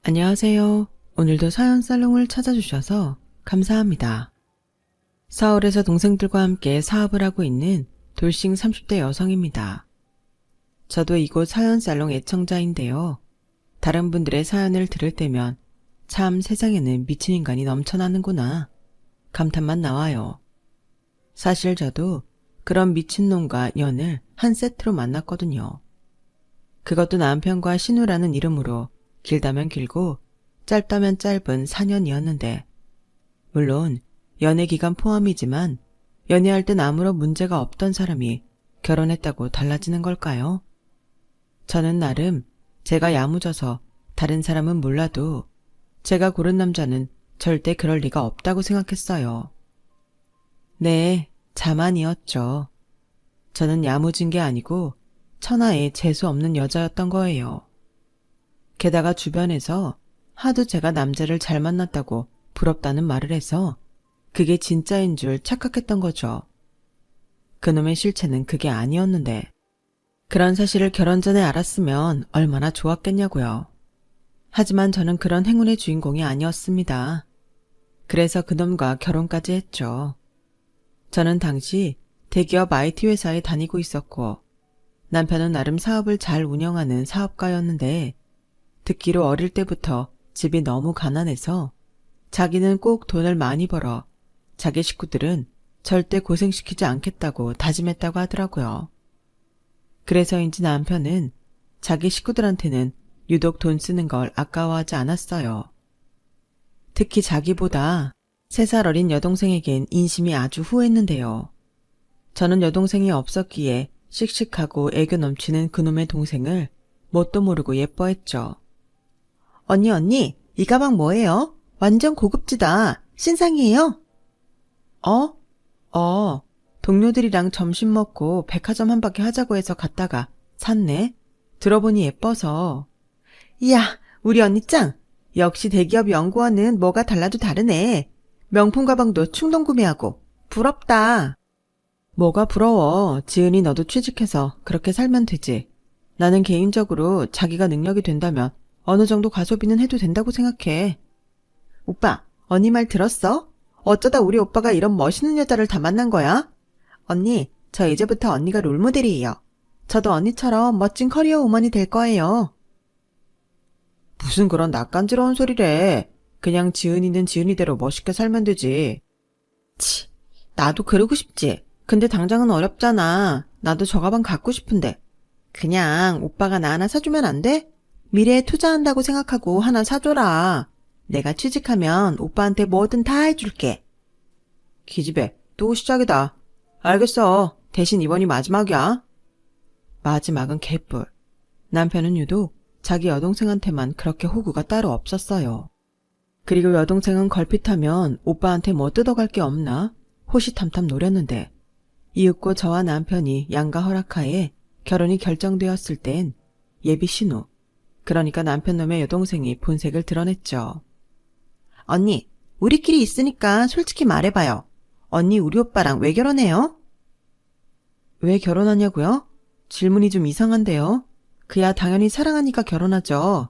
안녕하세요. 오늘도 사연 살롱을 찾아주셔서 감사합니다. 서울에서 동생들과 함께 사업을 하고 있는 돌싱 30대 여성입니다. 저도 이곳 사연 살롱 애청자인데요. 다른 분들의 사연을 들을 때면 참 세상에는 미친 인간이 넘쳐나는구나 감탄만 나와요. 사실 저도 그런 미친놈과 연을 한 세트로 만났거든요. 그것도 남편과 신우라는 이름으로 길다면 길고 짧다면 짧은 4년이었는데 물론 연애 기간 포함이지만 연애할 땐 아무런 문제가 없던 사람이 결혼했다고 달라지는 걸까요? 저는 나름 제가 야무져서 다른 사람은 몰라도 제가 고른 남자는 절대 그럴 리가 없다고 생각했어요. 네, 자만이었죠. 저는 야무진 게 아니고 천하에 재수 없는 여자였던 거예요. 게다가 주변에서 하도 제가 남자를 잘 만났다고 부럽다는 말을 해서 그게 진짜인 줄 착각했던 거죠. 그놈의 실체는 그게 아니었는데 그런 사실을 결혼 전에 알았으면 얼마나 좋았겠냐고요. 하지만 저는 그런 행운의 주인공이 아니었습니다. 그래서 그놈과 결혼까지 했죠. 저는 당시 대기업 IT 회사에 다니고 있었고 남편은 나름 사업을 잘 운영하는 사업가였는데 듣기로 어릴 때부터 집이 너무 가난해서 자기는 꼭 돈을 많이 벌어 자기 식구들은 절대 고생시키지 않겠다고 다짐했다고 하더라고요. 그래서인지 남편은 자기 식구들한테는 유독 돈 쓰는 걸 아까워하지 않았어요. 특히 자기보다 3살 어린 여동생에겐 인심이 아주 후했는데요. 저는 여동생이 없었기에 씩씩하고 애교 넘치는 그놈의 동생을 뭣도 모르고 예뻐했죠. 언니, 이 가방 뭐예요? 완전 고급지다. 신상이에요? 동료들이랑 점심 먹고 백화점 한 바퀴 하자고 해서 갔다가 샀네. 들어보니 예뻐서. 이야, 우리 언니 짱! 역시 대기업 연구원은 뭐가 달라도 다르네. 명품 가방도 충동 구매하고. 부럽다. 뭐가 부러워. 지은이 너도 취직해서 그렇게 살면 되지. 나는 개인적으로 자기가 능력이 된다면 어느 정도 가소비는 해도 된다고 생각해. 오빠, 언니 말 들었어? 어쩌다 우리 오빠가 이런 멋있는 여자를 다 만난 거야? 언니, 저 이제부터 언니가 롤모델이에요. 저도 언니처럼 멋진 커리어 우먼이 될 거예요. 무슨 그런 낯간지러운 소리래. 그냥 지은이는 지은이대로 멋있게 살면 되지. 치, 나도 그러고 싶지. 근데 당장은 어렵잖아. 나도 저 가방 갖고 싶은데. 그냥 오빠가 나 하나 사주면 안 돼? 미래에 투자한다고 생각하고 하나 사줘라. 내가 취직하면 오빠한테 뭐든 다 해줄게. 기집애, 또 시작이다. 알겠어. 대신 이번이 마지막이야. 마지막은 개뿔. 남편은 유독 자기 여동생한테만 그렇게 호구가 따로 없었어요. 그리고 여동생은 걸핏하면 오빠한테 뭐 뜯어갈 게 없나 호시탐탐 노렸는데 이윽고 저와 남편이 양가 허락하에 결혼이 결정되었을 땐 예비 신우, 그러니까 남편 놈의 여동생이 본색을 드러냈죠. 언니, 우리끼리 있으니까 솔직히 말해봐요. 언니 우리 오빠랑 왜 결혼해요? 왜 결혼하냐고요? 질문이 좀 이상한데요. 그야 당연히 사랑하니까 결혼하죠.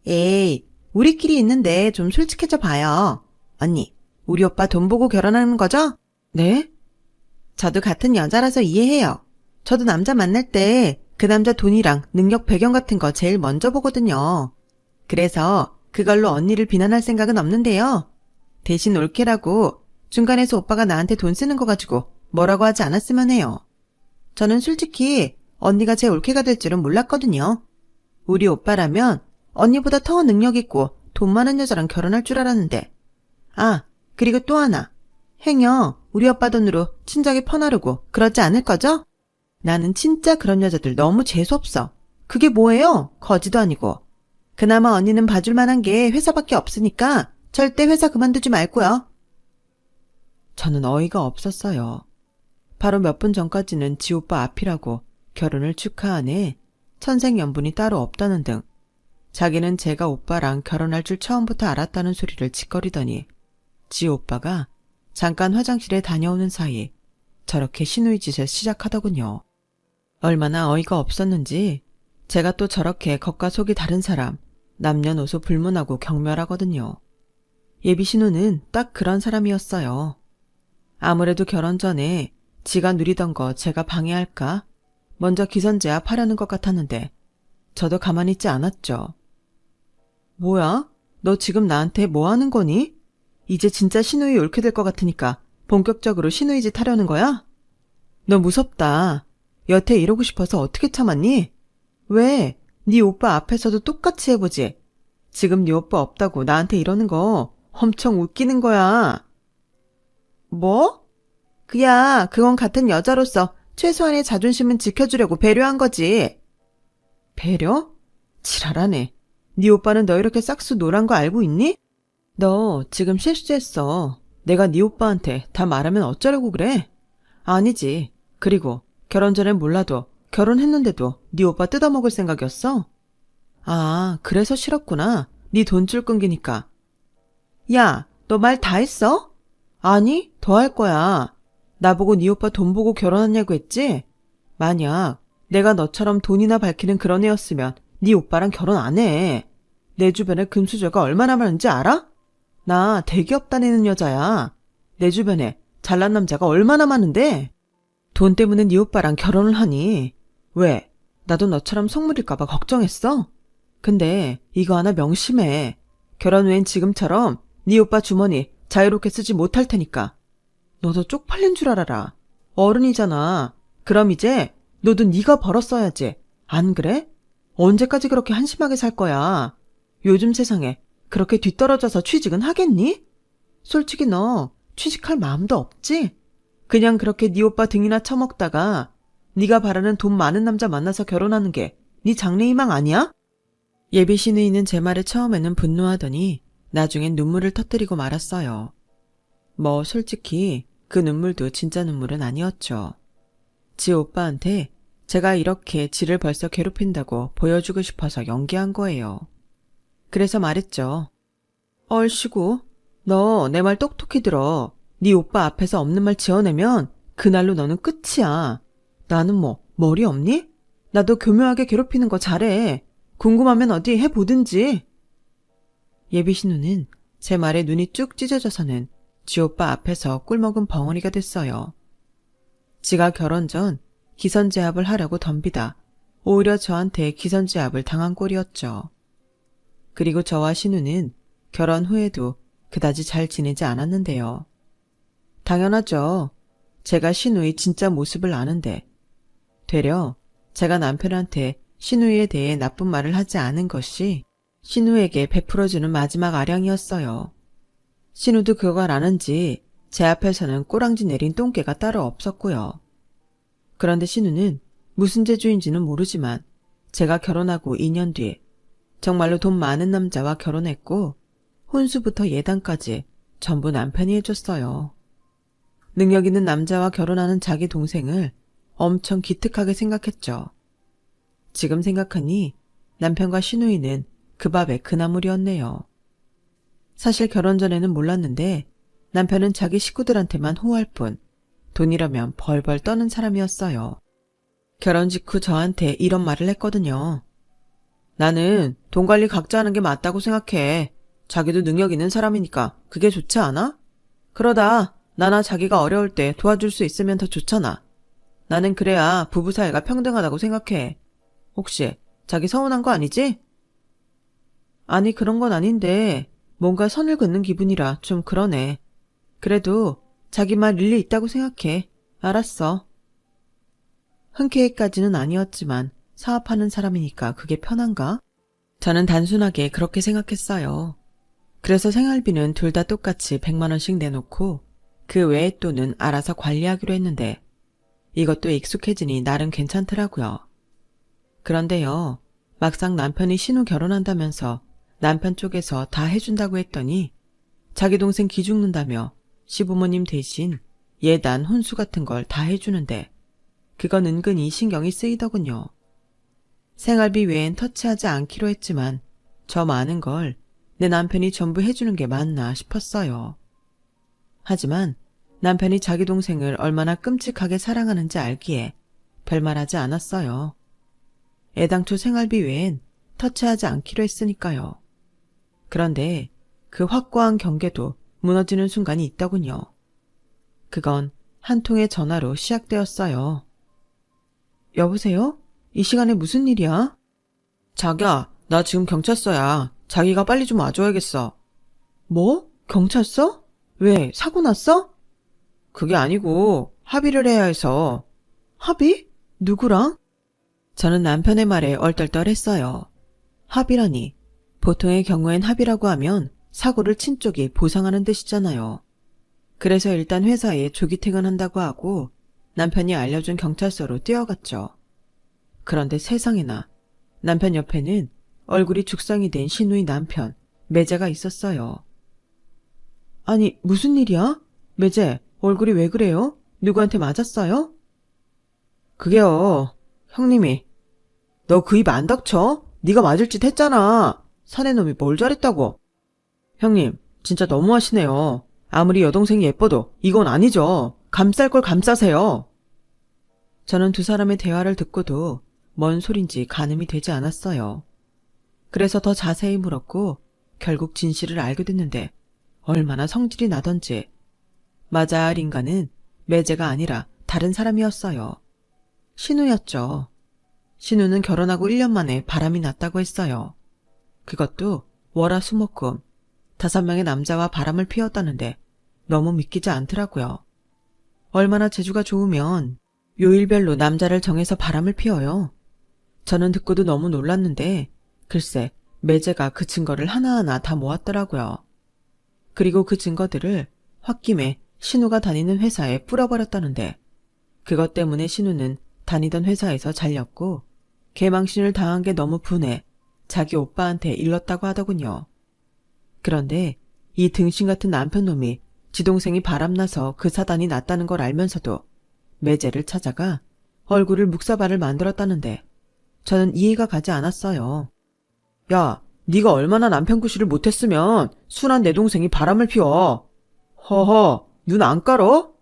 에이, 우리끼리 있는데 좀 솔직해져 봐요. 언니, 우리 오빠 돈 보고 결혼하는 거죠? 네? 저도 같은 여자라서 이해해요. 저도 남자 만날 때 그 남자 돈이랑 능력 배경 같은 거 제일 먼저 보거든요. 그래서 그걸로 언니를 비난할 생각은 없는데요. 대신 올케라고 중간에서 오빠가 나한테 돈 쓰는 거 가지고 뭐라고 하지 않았으면 해요. 저는 솔직히 언니가 제 올케가 될 줄은 몰랐거든요. 우리 오빠라면 언니보다 더 능력 있고 돈 많은 여자랑 결혼할 줄 알았는데. 아, 그리고 또 하나. 행여 우리 오빠 돈으로 친정에 퍼나르고 그러지 않을 거죠? 나는 진짜 그런 여자들 너무 재수없어. 그게 뭐예요? 거지도 아니고. 그나마 언니는 봐줄 만한 게 회사밖에 없으니까 절대 회사 그만두지 말고요. 저는 어이가 없었어요. 바로 몇 분 전까지는 지 오빠 앞이라고 결혼을 축하하네 천생연분이 따로 없다는 등 자기는 제가 오빠랑 결혼할 줄 처음부터 알았다는 소리를 짓거리더니 지 오빠가 잠깐 화장실에 다녀오는 사이 저렇게 시누이 짓을 시작하더군요. 얼마나 어이가 없었는지 제가 또 저렇게 겉과 속이 다른 사람 남녀노소 불문하고 경멸하거든요. 예비 신우는 딱 그런 사람이었어요. 아무래도 결혼 전에 지가 누리던 거 제가 방해할까? 먼저 기선제압하려는 것 같았는데 저도 가만히 있지 않았죠. 뭐야? 너 지금 나한테 뭐 하는 거니? 이제 진짜 신우이 옳게 될 것 같으니까 본격적으로 신우이 짓 하려는 거야? 너 무섭다. 여태 이러고 싶어서 어떻게 참았니? 왜? 네 오빠 앞에서도 똑같이 해보지. 지금 네 오빠 없다고 나한테 이러는 거 엄청 웃기는 거야. 뭐? 그건 같은 여자로서 최소한의 자존심은 지켜주려고 배려한 거지. 배려? 지랄하네. 네 오빠는 너 이렇게 싹수 노란 거 알고 있니? 너 지금 실수했어. 내가 네 오빠한테 다 말하면 어쩌려고 그래? 아니지. 그리고 결혼 전엔 몰라도 결혼했는데도 네 오빠 뜯어먹을 생각이었어? 아, 그래서 싫었구나. 네 돈줄 끊기니까. 야, 너 말 다 했어? 아니, 더 할 거야. 나보고 네 오빠 돈 보고 결혼하냐고 했지? 만약 내가 너처럼 돈이나 밝히는 그런 애였으면 네 오빠랑 결혼 안 해. 내 주변에 금수저가 얼마나 많은지 알아? 나 대기업 다니는 여자야. 내 주변에 잘난 남자가 얼마나 많은데? 돈 때문에 네 오빠랑 결혼을 하니? 왜? 나도 너처럼 속물일까봐 걱정했어? 근데 이거 하나 명심해. 결혼 후엔 지금처럼 네 오빠 주머니 자유롭게 쓰지 못할 테니까. 너도 쪽팔린 줄 알아라. 어른이잖아. 그럼 이제 너도 네가 벌었어야지. 안 그래? 언제까지 그렇게 한심하게 살 거야? 요즘 세상에 그렇게 뒤떨어져서 취직은 하겠니? 솔직히 너 취직할 마음도 없지? 그냥 그렇게 네 오빠 등이나 처먹다가 네가 바라는 돈 많은 남자 만나서 결혼하는 게 네 장래희망 아니야? 예비 신우이는 제 말에 처음에는 분노하더니 나중엔 눈물을 터뜨리고 말았어요. 뭐 솔직히 그 눈물도 진짜 눈물은 아니었죠. 지 오빠한테 제가 이렇게 지를 벌써 괴롭힌다고 보여주고 싶어서 연기한 거예요. 그래서 말했죠. 얼씨구, 너 내 말 똑똑히 들어. 네 오빠 앞에서 없는 말 지어내면 그날로 너는 끝이야. 나는 뭐 머리 없니? 나도 교묘하게 괴롭히는 거 잘해. 궁금하면 어디 해보든지. 예비 신우는 제 말에 눈이 쭉 찢어져서는 지 오빠 앞에서 꿀먹은 벙어리가 됐어요. 지가 결혼 전 기선제압을 하려고 덤비다 오히려 저한테 기선제압을 당한 꼴이었죠. 그리고 저와 신우는 결혼 후에도 그다지 잘 지내지 않았는데요. 당연하죠. 제가 신우의 진짜 모습을 아는데 되려 제가 남편한테 신우에 대해 나쁜 말을 하지 않은 것이 신우에게 베풀어주는 마지막 아량이었어요. 신우도 그걸 아는지 제 앞에서는 꼬랑지 내린 똥개가 따로 없었고요. 그런데 신우는 무슨 재주인지는 모르지만 제가 결혼하고 2년 뒤 정말로 돈 많은 남자와 결혼했고 혼수부터 예단까지 전부 남편이 해줬어요. 능력 있는 남자와 결혼하는 자기 동생을 엄청 기특하게 생각했죠. 지금 생각하니 남편과 신우이는 그 밥의 그나물이었네요. 사실 결혼 전에는 몰랐는데 남편은 자기 식구들한테만 호할 뿐 돈이라면 벌벌 떠는 사람이었어요. 결혼 직후 저한테 이런 말을 했거든요. 나는 돈 관리 각자 하는 게 맞다고 생각해. 자기도 능력 있는 사람이니까 그게 좋지 않아? 그러다 나나 자기가 어려울 때 도와줄 수 있으면 더 좋잖아. 나는 그래야 부부 사이가 평등하다고 생각해. 혹시 자기 서운한 거 아니지? 아니 그런 건 아닌데 뭔가 선을 긋는 기분이라 좀 그러네. 그래도 자기 말 일리 있다고 생각해. 알았어. 흔쾌히까지는 아니었지만 사업하는 사람이니까 그게 편한가? 저는 단순하게 그렇게 생각했어요. 그래서 생활비는 둘 다 똑같이 100만 원씩 내놓고 그 외의 돈은 알아서 관리하기로 했는데 이것도 익숙해지니 나름 괜찮더라고요. 그런데요, 막상 남편이 신우 결혼한다면서 남편 쪽에서 다 해준다고 했더니 자기 동생 기죽는다며 시부모님 대신 예단, 혼수 같은 걸 다 해주는데 그건 은근히 신경이 쓰이더군요. 생활비 외엔 터치하지 않기로 했지만 저 많은 걸 내 남편이 전부 해주는 게 맞나 싶었어요. 하지만 남편이 자기 동생을 얼마나 끔찍하게 사랑하는지 알기에 별말하지 않았어요. 애당초 생활비 외엔 터치하지 않기로 했으니까요. 그런데 그 확고한 경계도 무너지는 순간이 있더군요. 그건 한 통의 전화로 시작되었어요. 여보세요? 이 시간에 무슨 일이야? 자기야, 나 지금 경찰서야. 자기가 빨리 좀 와줘야겠어. 뭐? 경찰서? 왜, 사고 났어? 그게 아니고 합의를 해야 해서. 합의? 누구랑? 저는 남편의 말에 얼떨떨했어요. 합의라니. 보통의 경우엔 합의라고 하면 사고를 친 쪽이 보상하는 뜻이잖아요. 그래서 일단 회사에 조기 퇴근한다고 하고 남편이 알려준 경찰서로 뛰어갔죠. 그런데 세상에나 남편 옆에는 얼굴이 죽상이 된 신우의 남편, 매제가 있었어요. 아니, 무슨 일이야? 매제, 얼굴이 왜 그래요? 누구한테 맞았어요? 그게요, 형님이. 너 그 입 안 닥쳐? 네가 맞을 짓 했잖아. 사내 놈이 뭘 잘했다고. 형님, 진짜 너무하시네요. 아무리 여동생이 예뻐도 이건 아니죠. 감쌀 걸 감싸세요. 저는 두 사람의 대화를 듣고도 뭔 소린지 가늠이 되지 않았어요. 그래서 더 자세히 물었고 결국 진실을 알게 됐는데 얼마나 성질이 나던지. 맞아, 린가는 매제가 아니라 다른 사람이었어요. 신우였죠. 신우는 결혼하고 1년 만에 바람이 났다고 했어요. 그것도 월화수목금 5명의 남자와 바람을 피웠다는데 너무 믿기지 않더라고요. 얼마나 재주가 좋으면 요일별로 남자를 정해서 바람을 피워요. 저는 듣고도 너무 놀랐는데 글쎄 매제가 그 증거를 하나하나 다 모았더라고요. 그리고 그 증거들을 홧김에 신우가 다니는 회사에 뿌려버렸다는데 그것 때문에 신우는 다니던 회사에서 잘렸고 개망신을 당한 게 너무 분해 자기 오빠한테 일렀다고 하더군요. 그런데 이 등신 같은 남편놈이 지동생이 바람나서 그 사단이 났다는 걸 알면서도 매제를 찾아가 얼굴을 묵사발을 만들었다는데 저는 이해가 가지 않았어요. 야, 네가 얼마나 남편 구실을 못했으면 순한 내 동생이 바람을 피워. 허허, 눈 안 깔어?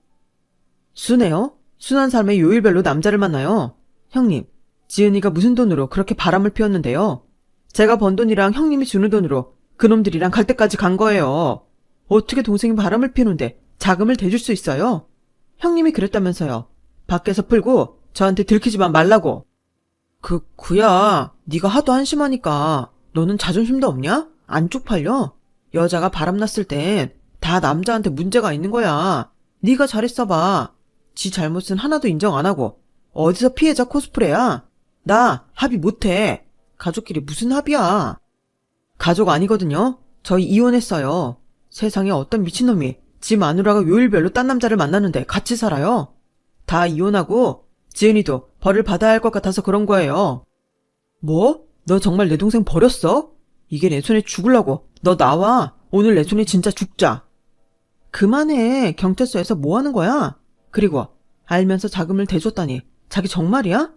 순해요? 순한 삶의 요일별로 남자를 만나요. 형님, 지은이가 무슨 돈으로 그렇게 바람을 피웠는데요. 제가 번 돈이랑 형님이 주는 돈으로 그놈들이랑 갈 때까지 간 거예요. 어떻게 동생이 바람을 피우는데 자금을 대줄 수 있어요? 형님이 그랬다면서요. 밖에서 풀고 저한테 들키지만 말라고. 구야, 네가 하도 한심하니까 너는 자존심도 없냐? 안 쪽팔려? 여자가 바람났을 땐 다 남자한테 문제가 있는 거야. 네가 잘했어 봐. 지 잘못은 하나도 인정 안 하고 어디서 피해자 코스프레야? 나 합의 못해. 가족끼리 무슨 합의야? 가족 아니거든요. 저희 이혼했어요. 세상에 어떤 미친놈이 지 마누라가 요일별로 딴 남자를 만나는데 같이 살아요? 다 이혼하고 지은이도 벌을 받아야 할 것 같아서 그런 거예요. 뭐? 너 정말 내 동생 버렸어? 이게 내 손에 죽으려고. 너 나와. 오늘 내 손에 진짜 죽자. 그만해. 경찰서에서 뭐 하는 거야? 그리고 알면서 자금을 대줬다니 자기 정말이야?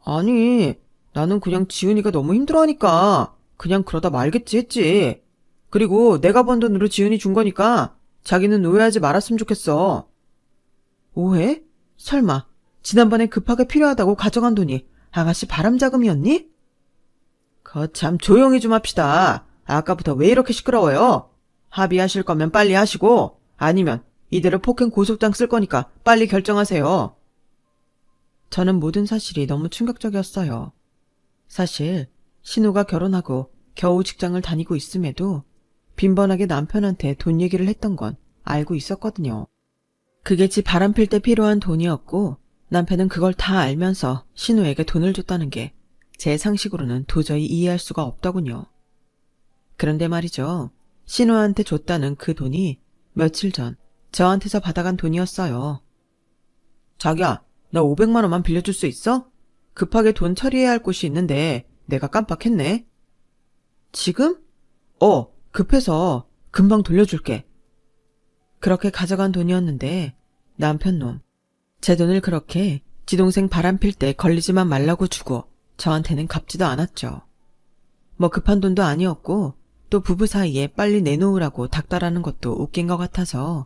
아니, 나는 그냥 지은이가 너무 힘들어하니까 그냥 그러다 말겠지 했지. 그리고 내가 번 돈으로 지은이 준 거니까 자기는 오해하지 말았으면 좋겠어. 오해? 설마 지난번에 급하게 필요하다고 가져간 돈이 아가씨 바람자금이었니? 거참 조용히 좀 합시다. 아까부터 왜 이렇게 시끄러워요? 합의하실 거면 빨리 하시고 아니면 이대로 폭행 고소장 쓸 거니까 빨리 결정하세요. 저는 모든 사실이 너무 충격적이었어요. 사실 신우가 결혼하고 겨우 직장을 다니고 있음에도 빈번하게 남편한테 돈 얘기를 했던 건 알고 있었거든요. 그게 지 바람필 때 필요한 돈이었고 남편은 그걸 다 알면서 신우에게 돈을 줬다는 게 제 상식으로는 도저히 이해할 수가 없더군요. 그런데 말이죠. 신우한테 줬다는 그 돈이 며칠 전 저한테서 받아간 돈이었어요. 자기야, 나 500만 원만 빌려줄 수 있어? 급하게 돈 처리해야 할 곳이 있는데 내가 깜빡했네. 지금? 급해서 금방 돌려줄게. 그렇게 가져간 돈이었는데 남편놈, 제 돈을 그렇게 지동생 바람필 때 걸리지만 말라고 주고 저한테는 갚지도 않았죠. 뭐 급한 돈도 아니었고 또 부부 사이에 빨리 내놓으라고 닥달하는 것도 웃긴 것 같아서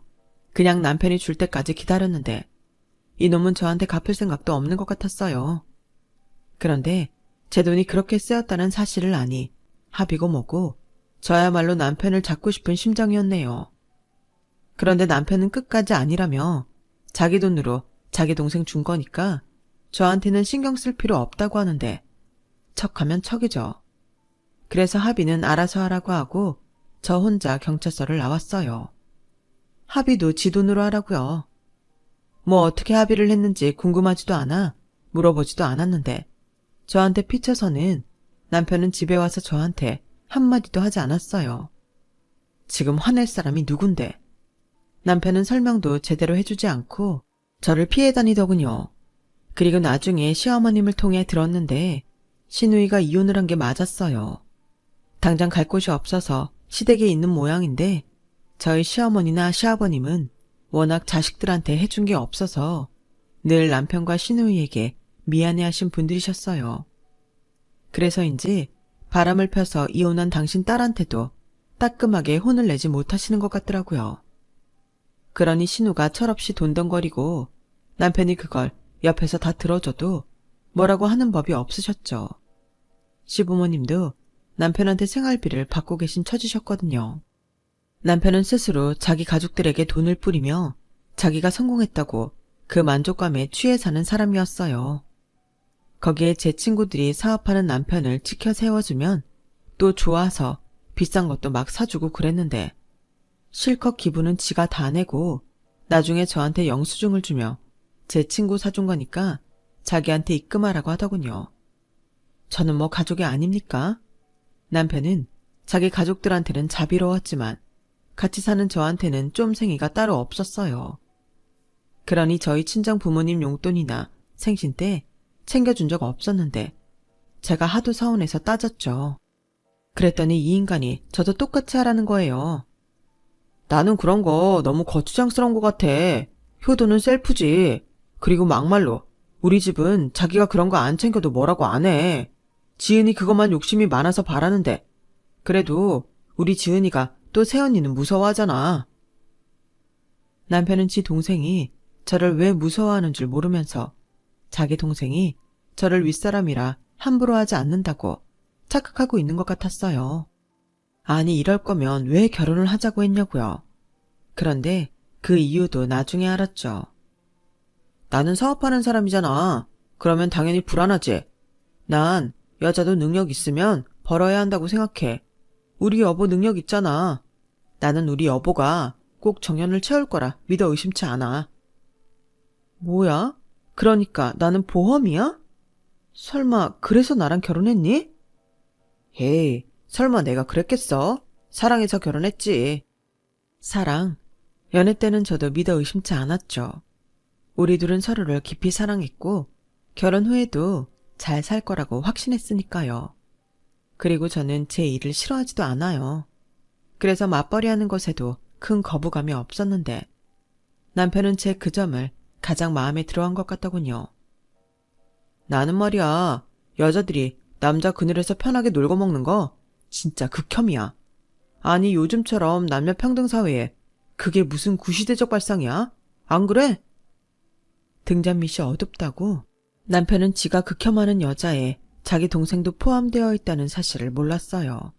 그냥 남편이 줄 때까지 기다렸는데 이놈은 저한테 갚을 생각도 없는 것 같았어요. 그런데 제 돈이 그렇게 쓰였다는 사실을 아니 합이고 뭐고 저야말로 남편을 잡고 싶은 심정이었네요. 그런데 남편은 끝까지 아니라며 자기 돈으로 자기 동생 준 거니까 저한테는 신경 쓸 필요 없다고 하는데 척하면 척이죠. 그래서 합의는 알아서 하라고 하고 저 혼자 경찰서를 나왔어요. 합의도 지 돈으로 하라고요. 뭐 어떻게 합의를 했는지 궁금하지도 않아 물어보지도 않았는데 저한테 피쳐서는 남편은 집에 와서 저한테 한마디도 하지 않았어요. 지금 화낼 사람이 누군데. 남편은 설명도 제대로 해주지 않고 저를 피해 다니더군요. 그리고 나중에 시어머님을 통해 들었는데 시누이가 이혼을 한 게 맞았어요. 당장 갈 곳이 없어서 시댁에 있는 모양인데 저희 시어머니나 시아버님은 워낙 자식들한테 해준 게 없어서 늘 남편과 시누이에게 미안해하신 분들이셨어요. 그래서인지 바람을 펴서 이혼한 당신 딸한테도 따끔하게 혼을 내지 못하시는 것 같더라고요. 그러니 신우가 철없이 돈덩거리고 남편이 그걸 옆에서 다 들어줘도 뭐라고 하는 법이 없으셨죠. 시부모님도 남편한테 생활비를 받고 계신 처지셨거든요. 남편은 스스로 자기 가족들에게 돈을 뿌리며 자기가 성공했다고 그 만족감에 취해 사는 사람이었어요. 거기에 제 친구들이 사업하는 남편을 지켜 세워주면 또 좋아서 비싼 것도 막 사주고 그랬는데 실컷 기분은 지가 다 내고 나중에 저한테 영수증을 주며 제 친구 사준 거니까 자기한테 입금하라고 하더군요. 저는 뭐 가족이 아닙니까? 남편은 자기 가족들한테는 자비로웠지만 같이 사는 저한테는 쫌생이가 따로 없었어요. 그러니 저희 친정 부모님 용돈이나 생신 때 챙겨준 적 없었는데 제가 하도 서운해서 따졌죠. 그랬더니 이 인간이 저도 똑같이 하라는 거예요. 나는 그런 거 너무 거추장스러운 것 같아. 효도는 셀프지. 그리고 막말로 우리 집은 자기가 그런 거 안 챙겨도 뭐라고 안 해. 지은이 그것만 욕심이 많아서 바라는데 그래도 우리 지은이가 또 새언니는 무서워하잖아. 남편은 지 동생이 저를 왜 무서워하는 줄 모르면서 자기 동생이 저를 윗사람이라 함부로 하지 않는다고 착각하고 있는 것 같았어요. 아니 이럴 거면 왜 결혼을 하자고 했냐고요. 그런데 그 이유도 나중에 알았죠. 나는 사업하는 사람이잖아. 그러면 당연히 불안하지. 난 여자도 능력 있으면 벌어야 한다고 생각해. 우리 여보 능력 있잖아. 나는 우리 여보가 꼭 정년을 채울 거라 믿어 의심치 않아. 뭐야? 그러니까 나는 보험이야? 설마 그래서 나랑 결혼했니? 헤이, 설마 내가 그랬겠어? 사랑해서 결혼했지. 사랑. 연애 때는 저도 믿어 의심치 않았죠. 우리 둘은 서로를 깊이 사랑했고 결혼 후에도 잘 살 거라고 확신했으니까요. 그리고 저는 제 일을 싫어하지도 않아요. 그래서 맞벌이하는 것에도 큰 거부감이 없었는데 남편은 제 그 점을 가장 마음에 들어한 것 같더군요. 나는 말이야, 여자들이 남자 그늘에서 편하게 놀고 먹는 거 진짜 극혐이야. 아니 요즘처럼 남녀 평등 사회에 그게 무슨 구시대적 발상이야? 안 그래? 등잔밑이 어둡다고 남편은 지가 극혐하는 여자에 자기 동생도 포함되어 있다는 사실을 몰랐어요.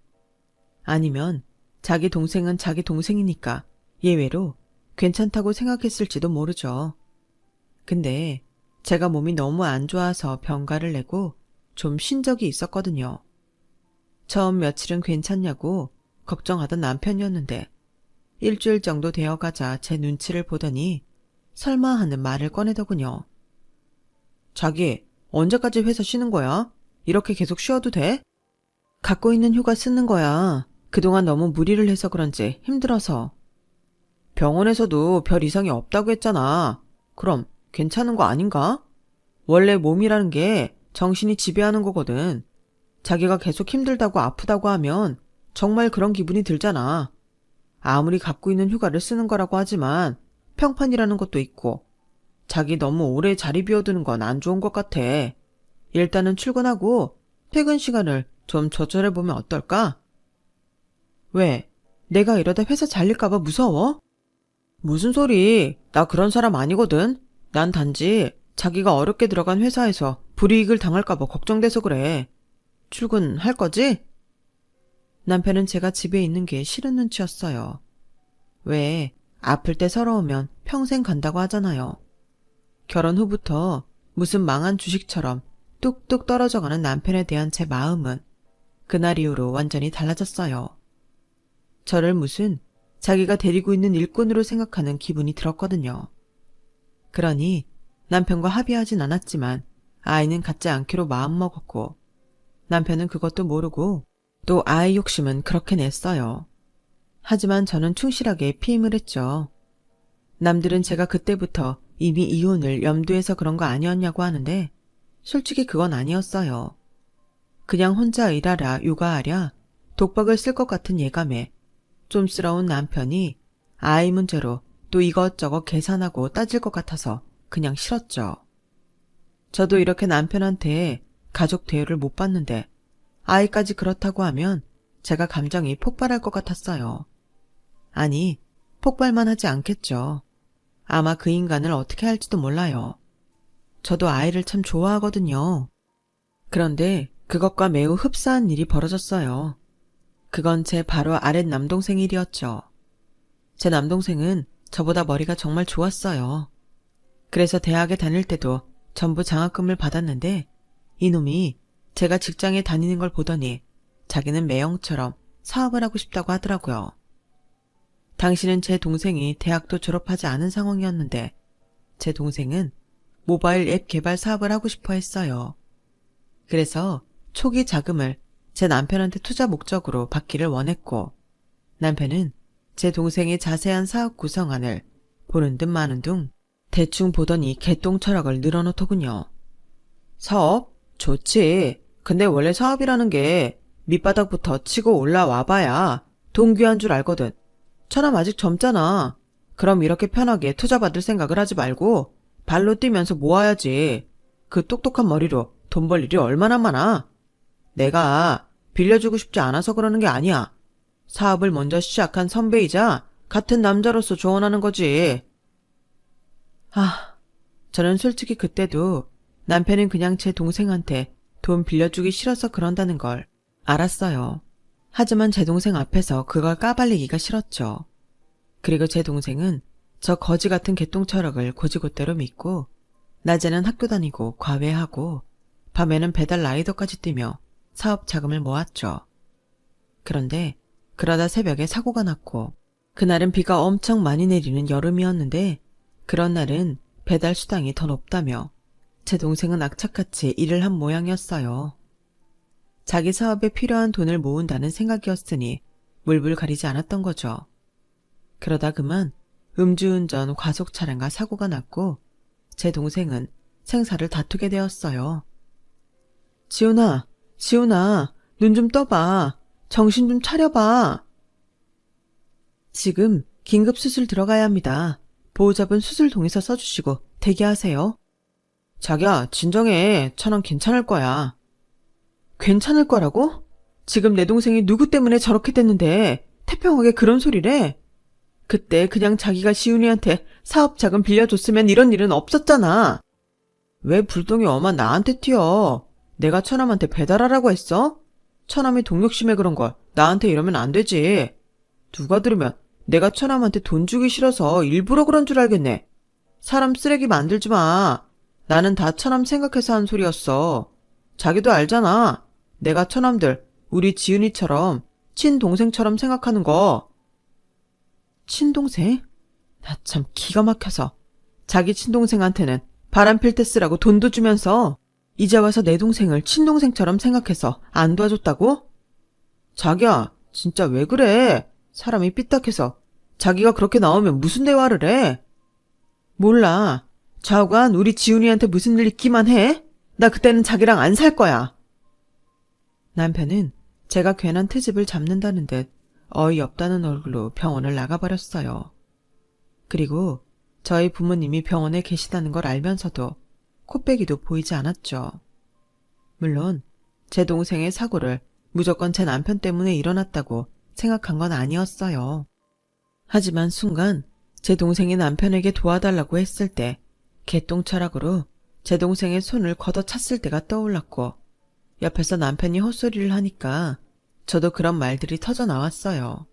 아니면 자기 동생은 자기 동생이니까 예외로 괜찮다고 생각했을지도 모르죠. 근데 제가 몸이 너무 안 좋아서 병가를 내고 좀 쉰 적이 있었거든요. 처음 며칠은 괜찮냐고 걱정하던 남편이었는데 일주일 정도 되어가자 제 눈치를 보더니 설마 하는 말을 꺼내더군요. 자기, 언제까지 회사 쉬는 거야? 이렇게 계속 쉬어도 돼? 갖고 있는 휴가 쓰는 거야. 그동안 너무 무리를 해서 그런지 힘들어서. 병원에서도 별 이상이 없다고 했잖아. 그럼 괜찮은 거 아닌가? 원래 몸이라는 게 정신이 지배하는 거거든. 자기가 계속 힘들다고 아프다고 하면 정말 그런 기분이 들잖아. 아무리 갖고 있는 휴가를 쓰는 거라고 하지만 평판이라는 것도 있고 자기 너무 오래 자리 비워두는 건 안 좋은 것 같아. 일단은 출근하고 퇴근 시간을 좀 조절해보면 어떨까? 왜? 내가 이러다 회사 잘릴까봐 무서워? 무슨 소리? 나 그런 사람 아니거든. 난 단지 자기가 어렵게 들어간 회사에서 불이익을 당할까봐 걱정돼서 그래. 출근할 거지? 남편은 제가 집에 있는 게 싫은 눈치였어요. 왜 아플 때 서러우면 평생 간다고 하잖아요. 결혼 후부터 무슨 망한 주식처럼 뚝뚝 떨어져가는 남편에 대한 제 마음은 그날 이후로 완전히 달라졌어요. 저를 무슨 자기가 데리고 있는 일꾼으로 생각하는 기분이 들었거든요. 그러니 남편과 합의하진 않았지만 아이는 갖지 않기로 마음먹었고 남편은 그것도 모르고 또 아이 욕심은 그렇게 냈어요. 하지만 저는 충실하게 피임을 했죠. 남들은 제가 그때부터 이미 이혼을 염두에서 그런 거 아니었냐고 하는데 솔직히 그건 아니었어요. 그냥 혼자 일하랴 육아하랴 독박을 쓸 것 같은 예감에 쫌스러운 남편이 아이 문제로 또 이것저것 계산하고 따질 것 같아서 그냥 싫었죠. 저도 이렇게 남편한테 가족 대우를 못 받는데 아이까지 그렇다고 하면 제가 감정이 폭발할 것 같았어요. 아니, 폭발만 하지 않겠죠. 아마 그 인간을 어떻게 할지도 몰라요. 저도 아이를 참 좋아하거든요. 그런데 그것과 매우 흡사한 일이 벌어졌어요. 그건 제 바로 아랫 남동생 일이었죠. 제 남동생은 저보다 머리가 정말 좋았어요. 그래서 대학에 다닐 때도 전부 장학금을 받았는데 이놈이 제가 직장에 다니는 걸 보더니 자기는 매형처럼 사업을 하고 싶다고 하더라고요. 당시는 제 동생이 대학도 졸업하지 않은 상황이었는데 제 동생은 모바일 앱 개발 사업을 하고 싶어 했어요. 그래서 초기 자금을 제 남편한테 투자 목적으로 받기를 원했고 남편은 제 동생의 자세한 사업 구성안을 보는 듯 마는 둥 대충 보더니 개똥 철학을 늘어놓더군요. 사업? 좋지. 근데 원래 사업이라는 게 밑바닥부터 치고 올라와봐야 돈 귀한 줄 알거든. 처남 아직 젊잖아. 그럼 이렇게 편하게 투자받을 생각을 하지 말고 발로 뛰면서 모아야지. 그 똑똑한 머리로 돈 벌 일이 얼마나 많아. 내가 빌려주고 싶지 않아서 그러는 게 아니야. 사업을 먼저 시작한 선배이자 같은 남자로서 조언하는 거지. 저는 솔직히 그때도 남편은 그냥 제 동생한테 돈 빌려주기 싫어서 그런다는 걸 알았어요. 하지만 제 동생 앞에서 그걸 까발리기가 싫었죠. 그리고 제 동생은 저 거지 같은 개똥 철학을 고지곳대로 믿고 낮에는 학교 다니고 과외하고 밤에는 배달 라이더까지 뛰며 사업 자금을 모았죠. 그런데 그러다 새벽에 사고가 났고 그날은 비가 엄청 많이 내리는 여름이었는데 그런 날은 배달 수당이 더 높다며 제 동생은 악착같이 일을 한 모양이었어요. 자기 사업에 필요한 돈을 모은다는 생각이었으니 물불 가리지 않았던 거죠. 그러다 그만 음주운전 과속 차량과 사고가 났고 제 동생은 생사를 다투게 되었어요. 지훈아, 눈 좀 떠봐. 정신 좀 차려봐. 지금 긴급 수술 들어가야 합니다. 보호자분 수술 동의서 써주시고 대기하세요. 자기야, 진정해. 천원 괜찮을 거야. 괜찮을 거라고? 지금 내 동생이 누구 때문에 저렇게 됐는데 태평하게 그런 소리래? 그때 그냥 자기가 시훈이한테 사업 자금 빌려줬으면 이런 일은 없었잖아. 왜 불똥이 엄마 나한테 튀어? 내가 처남한테 배달하라고 했어? 처남이 동력심에 그런 걸 나한테 이러면 안 되지. 누가 들으면 내가 처남한테 돈 주기 싫어서 일부러 그런 줄 알겠네. 사람 쓰레기 만들지 마. 나는 다 처남 생각해서 한 소리였어. 자기도 알잖아. 내가 처남들 우리 지은이처럼 친동생처럼 생각하는 거. 친동생? 나 참 기가 막혀서 자기 친동생한테는 바람필 때 쓰라고 돈도 주면서 이제 와서 내 동생을 친동생처럼 생각해서 안 도와줬다고? 자기야, 진짜 왜 그래? 사람이 삐딱해서 자기가 그렇게 나오면 무슨 대화를 해? 몰라. 좌우간 우리 지훈이한테 무슨 일 있기만 해? 나 그때는 자기랑 안 살 거야. 남편은 제가 괜한 트집을 잡는다는 듯 어이없다는 얼굴로 병원을 나가버렸어요. 그리고 저희 부모님이 병원에 계시다는 걸 알면서도 코빼기도 보이지 않았죠. 물론 제 동생의 사고를 무조건 제 남편 때문에 일어났다고 생각한 건 아니었어요. 하지만 순간 제 동생이 남편에게 도와달라고 했을 때 개똥 철학으로 제 동생의 손을 걷어찼을 때가 떠올랐고 옆에서 남편이 헛소리를 하니까 저도 그런 말들이 터져 나왔어요.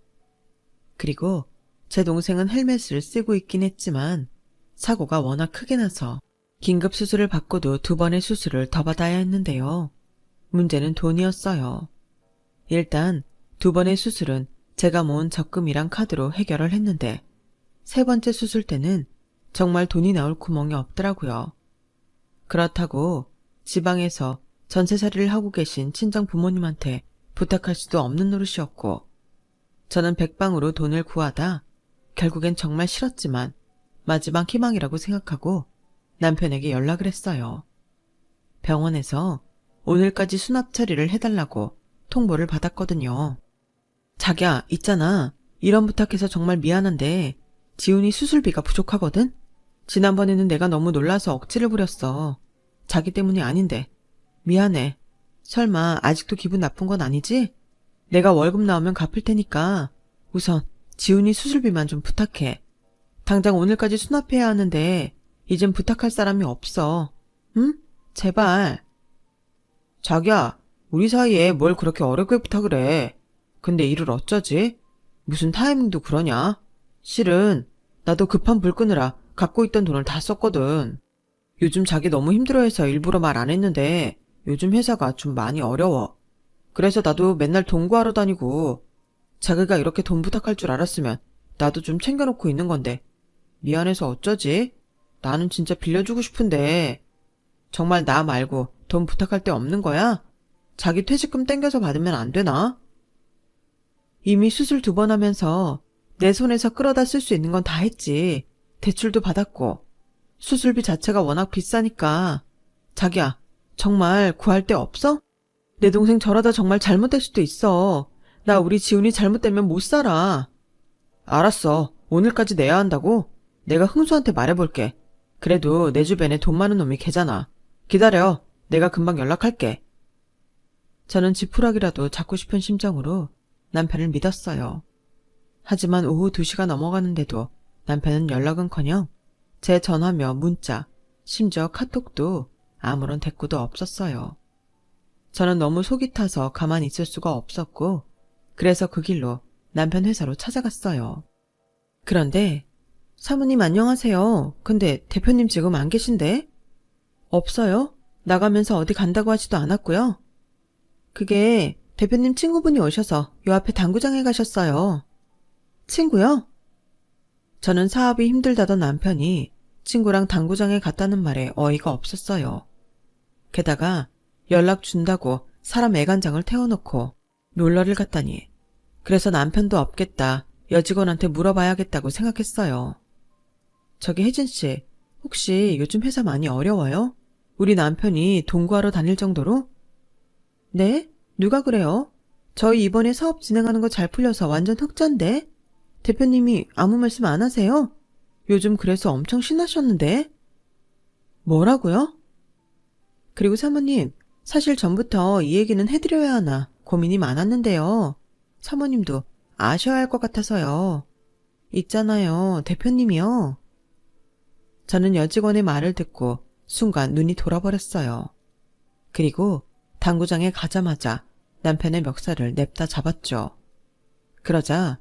그리고 제 동생은 헬멧을 쓰고 있긴 했지만 사고가 워낙 크게 나서 긴급 수술을 받고도 2번의 수술을 더 받아야 했는데요. 문제는 돈이었어요. 일단 2번의 수술은 제가 모은 적금이랑 카드로 해결을 했는데 3번째 수술 때는 정말 돈이 나올 구멍이 없더라고요. 그렇다고 지방에서 전세살이를 하고 계신 친정 부모님한테 부탁할 수도 없는 노릇이었고 저는 백방으로 돈을 구하다 결국엔 정말 싫었지만 마지막 희망이라고 생각하고 남편에게 연락을 했어요. 병원에서 오늘까지 수납 처리를 해달라고 통보를 받았거든요. 자기야, 있잖아. 이런 부탁해서 정말 미안한데 지훈이 수술비가 부족하거든? 지난번에는 내가 너무 놀라서 억지를 부렸어. 자기 때문이 아닌데. 미안해. 설마 아직도 기분 나쁜 건 아니지? 내가 월급 나오면 갚을 테니까 우선 지훈이 수술비만 좀 부탁해. 당장 오늘까지 수납해야 하는데 이젠 부탁할 사람이 없어. 응? 제발. 자기야, 우리 사이에 뭘 그렇게 어렵게 부탁을 해. 근데 일을 어쩌지? 무슨 타이밍도 그러냐? 실은 나도 급한 불 끄느라 갖고 있던 돈을 다 썼거든. 요즘 자기 너무 힘들어해서 일부러 말 안 했는데 요즘 회사가 좀 많이 어려워. 그래서 나도 맨날 돈 구하러 다니고 자기가 이렇게 돈 부탁할 줄 알았으면 나도 좀 챙겨놓고 있는 건데 미안해서 어쩌지? 나는 진짜 빌려주고 싶은데 정말 나 말고 돈 부탁할 데 없는 거야? 자기 퇴직금 땡겨서 받으면 안 되나? 이미 수술 2번 하면서 내 손에서 끌어다 쓸 수 있는 건 다 했지. 대출도 받았고 수술비 자체가 워낙 비싸니까 자기야, 정말 구할 데 없어? 내 동생 저러다 정말 잘못될 수도 있어. 나 우리 지훈이 잘못되면 못 살아. 알았어. 오늘까지 내야 한다고? 내가 흥수한테 말해볼게. 그래도 내 주변에 돈 많은 놈이 걔잖아. 기다려. 내가 금방 연락할게. 저는 지푸라기라도 잡고 싶은 심정으로 남편을 믿었어요. 하지만 오후 2시가 넘어가는데도 남편은 연락은커녕 제 전화며 문자, 심지어 카톡도 아무런 대꾸도 없었어요. 저는 너무 속이 타서 가만히 있을 수가 없었고 그래서 그 길로 남편 회사로 찾아갔어요. 그런데 사모님 안녕하세요. 근데 대표님 지금 안 계신데? 없어요? 나가면서 어디 간다고 하지도 않았고요. 그게 대표님 친구분이 오셔서 요 앞에 당구장에 가셨어요. 친구요? 저는 사업이 힘들다던 남편이 친구랑 당구장에 갔다는 말에 어이가 없었어요. 게다가 연락 준다고 사람 애간장을 태워놓고 놀러를 갔다니. 그래서 남편도 없겠다. 여직원한테 물어봐야겠다고 생각했어요. 저기 혜진씨, 혹시 요즘 회사 많이 어려워요? 우리 남편이 돈 구하러 다닐 정도로? 네? 누가 그래요? 저희 이번에 사업 진행하는 거 잘 풀려서 완전 흑자인데? 대표님이 아무 말씀 안 하세요? 요즘 그래서 엄청 신나셨는데? 뭐라고요? 그리고 사모님, 사실 전부터 이 얘기는 해드려야 하나 고민이 많았는데요. 사모님도 아셔야 할 것 같아서요. 있잖아요, 대표님이요. 저는 여직원의 말을 듣고 순간 눈이 돌아버렸어요. 그리고 당구장에 가자마자 남편의 멱살을 냅다 잡았죠. 그러자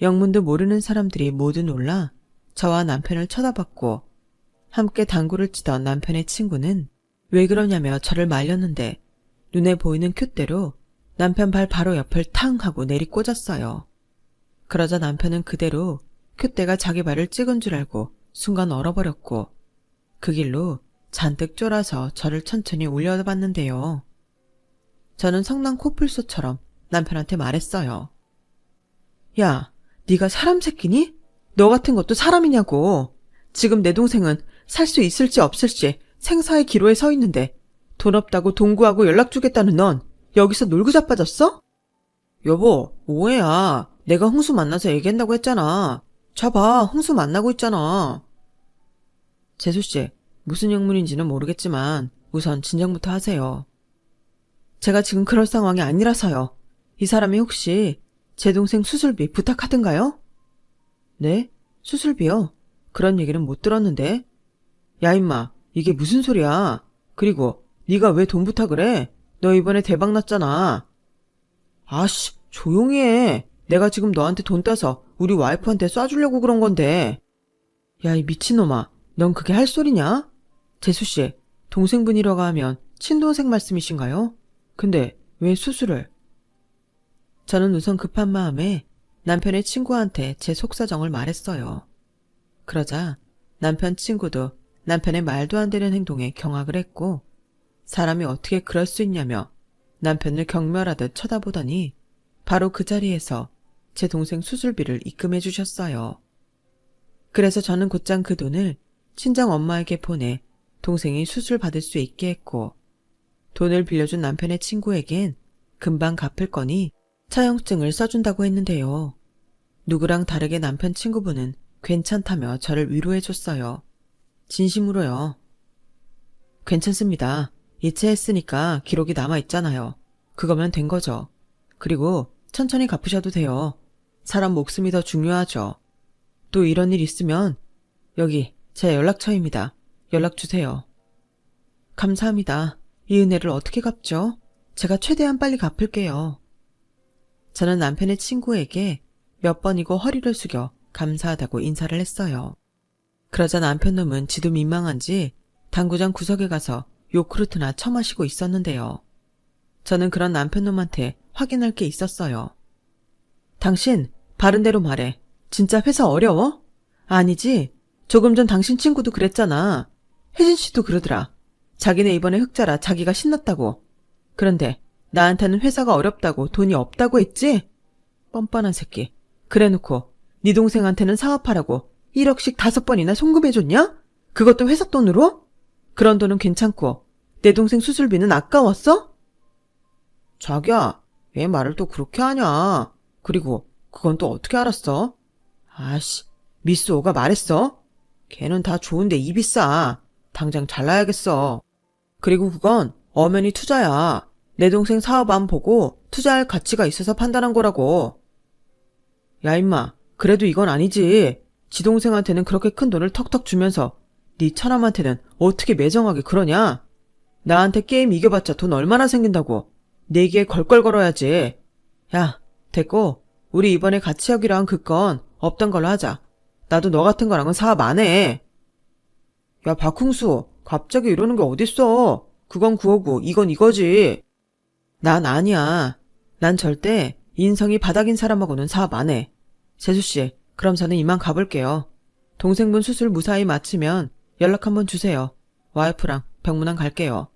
영문도 모르는 사람들이 모두 놀라 저와 남편을 쳐다봤고 함께 당구를 치던 남편의 친구는 왜 그러냐며 저를 말렸는데 눈에 보이는 큐대로 남편 발 바로 옆을 탕 하고 내리꽂았어요. 그러자 남편은 그대로 큐대가 자기 발을 찍은 줄 알고 순간 얼어버렸고 그 길로 잔뜩 쫄아서 저를 천천히 올려봤는데요. 저는 성난 코뿔소처럼 남편한테 말했어요. 야, 네가 사람 새끼니? 너 같은 것도 사람이냐고. 지금 내 동생은 살 수 있을지 없을지 생사의 기로에 서 있는데 돈 없다고 돈 구하고 연락 주겠다는 넌 여기서 놀고 자빠졌어? 여보, 오해야. 내가 흥수 만나서 얘기한다고 했잖아. 잡아, 흥수 만나고 있잖아. 재수씨, 무슨 영문인지는 모르겠지만 우선 진정부터 하세요. 제가 지금 그럴 상황이 아니라서요. 이 사람이 혹시 제 동생 수술비 부탁하던가요? 네? 수술비요? 그런 얘기는 못 들었는데. 야 임마, 이게 무슨 소리야. 그리고 네가 왜 돈 부탁을 해? 너 이번에 대박 났잖아. 아씨, 조용히 해. 내가 지금 너한테 돈 따서 우리 와이프한테 쏴주려고 그런 건데. 야, 이 미친놈아. 넌 그게 할 소리냐? 재수씨, 동생분이라고 하면 친동생 말씀이신가요? 근데 왜 수술을? 저는 우선 급한 마음에 남편의 친구한테 제 속사정을 말했어요. 그러자 남편 친구도 남편의 말도 안 되는 행동에 경악을 했고, 사람이 어떻게 그럴 수 있냐며 남편을 경멸하듯 쳐다보더니 바로 그 자리에서 제 동생 수술비를 입금해 주셨어요. 그래서 저는 곧장 그 돈을 친정 엄마에게 보내 동생이 수술 받을 수 있게 했고, 돈을 빌려준 남편의 친구에겐 금방 갚을 거니 차용증을 써준다고 했는데요. 누구랑 다르게 남편 친구분은 괜찮다며 저를 위로해줬어요. 진심으로요. 괜찮습니다. 이체했으니까 기록이 남아있잖아요. 그거면 된 거죠. 그리고 천천히 갚으셔도 돼요. 사람 목숨이 더 중요하죠. 또 이런 일 있으면 여기 제 연락처입니다. 연락 주세요. 감사합니다. 이 은혜를 어떻게 갚죠? 제가 최대한 빨리 갚을게요. 저는 남편의 친구에게 몇 번이고 허리를 숙여 감사하다고 인사를 했어요. 그러자 남편 놈은 지도 민망한지 당구장 구석에 가서 요크루트나 처마시고 있었는데요. 저는 그런 남편 놈한테 확인할 게 있었어요. 당신 바른 대로 말해. 진짜 회사 어려워? 아니지. 조금 전 당신 친구도 그랬잖아. 혜진 씨도 그러더라. 자기네 이번에 흑자라 자기가 신났다고. 그런데 나한테는 회사가 어렵다고 돈이 없다고 했지? 뻔뻔한 새끼. 그래놓고 네 동생한테는 사업하라고 1억씩 5번이나 송금해줬냐? 그것도 회사 돈으로? 그런 돈은 괜찮고 내 동생 수술비는 아까웠어? 자기야, 왜 말을 또 그렇게 하냐? 그리고 그건 또 어떻게 알았어? 아씨, 미스 오가 말했어? 걔는 다 좋은데 입이 싸. 당장 잘라야겠어. 그리고 그건 엄연히 투자야. 내 동생 사업 안 보고 투자할 가치가 있어서 판단한 거라고. 야 임마, 그래도 이건 아니지. 지 동생한테는 그렇게 큰 돈을 턱턱 주면서 네 차남한테는 어떻게 매정하게 그러냐? 나한테 게임 이겨봤자 돈 얼마나 생긴다고. 내기에 걸걸 걸어야지. 야, 됐고 우리 이번에 같이 하기로 한 그 건 없던 걸로 하자. 나도 너 같은 거랑은 사업 안 해. 야 박흥수, 갑자기 이러는 게 어딨어. 그건 그거고 이건 이거지. 난 아니야. 난 절대 인성이 바닥인 사람하고는 사업 안 해. 재수씨, 그럼 저는 이만 가볼게요. 동생분 수술 무사히 마치면 연락 한번 주세요. 와이프랑 병문안 갈게요.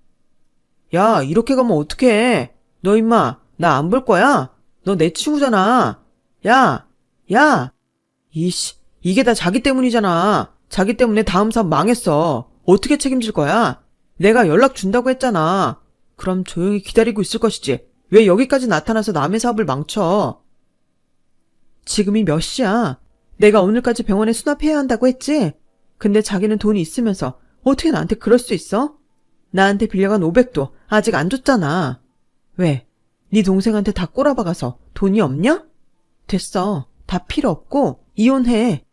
야, 이렇게 가면 어떡해. 너 임마 나 안 볼 거야? 너 내 친구잖아. 야, 야. 이씨, 이게 다 자기 때문이잖아. 자기 때문에 다음 사업 망했어. 어떻게 책임질 거야? 내가 연락 준다고 했잖아. 그럼 조용히 기다리고 있을 것이지. 왜 여기까지 나타나서 남의 사업을 망쳐? 지금이 몇 시야? 내가 오늘까지 병원에 수납해야 한다고 했지? 근데 자기는 돈이 있으면서 어떻게 나한테 그럴 수 있어? 나한테 빌려간 500도 아직 안 줬잖아. 왜? 네 동생한테 다 꼬라박아서 돈이 없냐? 됐어. 다 필요 없고 이혼해.